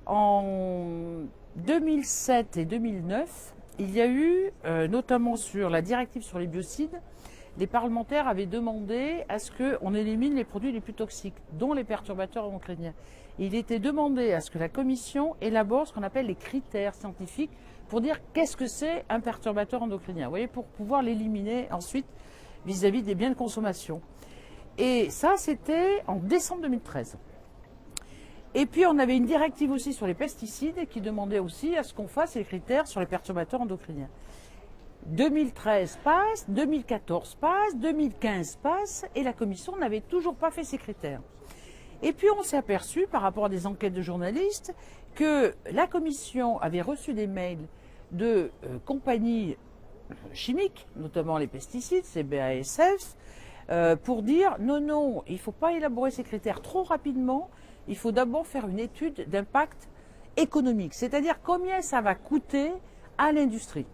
En 2007 et 2009, il y a eu, notamment sur la directive sur les biocides, les parlementaires avaient demandé à ce qu'on élimine les produits les plus toxiques, dont les perturbateurs endocriniens. Il était demandé à ce que la Commission élabore ce qu'on appelle les critères scientifiques pour dire qu'est-ce que c'est un perturbateur endocrinien, vous voyez, pour pouvoir l'éliminer ensuite vis-à-vis des biens de consommation. Et ça, c'était en décembre 2013. Et puis, on avait une directive aussi sur les pesticides qui demandait aussi à ce qu'on fasse les critères sur les perturbateurs endocriniens. 2013 passe, 2014 passe, 2015 passe, et la Commission n'avait toujours pas fait ces critères. Et puis, on s'est aperçu, par rapport à des enquêtes de journalistes, que la Commission avait reçu des mails de compagnies chimiques, notamment les pesticides, c'est BASF, pour dire non, non, il ne faut pas élaborer ces critères trop rapidement, il faut d'abord faire une étude d'impact économique, c'est-à-dire combien ça va coûter à l'industrie.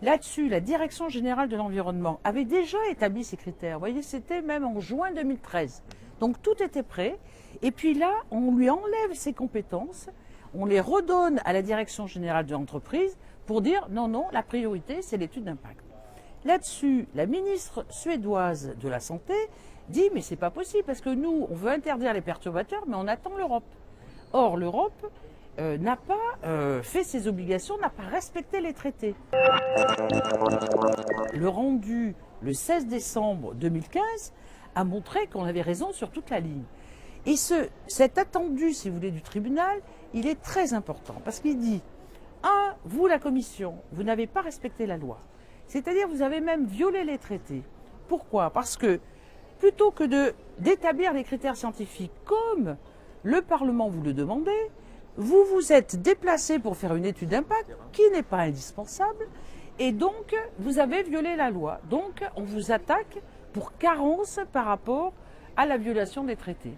Là-dessus, la Direction générale de l'environnement avait déjà établi ces critères. Vous voyez, c'était même en juin 2013. Donc tout était prêt. Et puis là, on lui enlève ses compétences, on les redonne à la Direction générale de l'entreprise pour dire non, non, la priorité, c'est l'étude d'impact. Là-dessus, la ministre suédoise de la Santé dit mais c'est pas possible parce que nous, on veut interdire les perturbateurs, mais on attend l'Europe. Or, l'Europe n'a pas fait ses obligations, n'a pas respecté les traités. Le rendu le 16 décembre 2015 a montré qu'on avait raison sur toute la ligne. Et cet attendu, si vous voulez, du tribunal, il est très important parce qu'il dit, vous, la Commission, vous n'avez pas respecté la loi. C'est-à-dire vous avez même violé les traités. Pourquoi? Parce que plutôt que d'établir les critères scientifiques comme le Parlement vous le demandait, vous vous êtes déplacé pour faire une étude d'impact qui n'est pas indispensable et donc vous avez violé la loi. Donc on vous attaque pour carence par rapport à la violation des traités.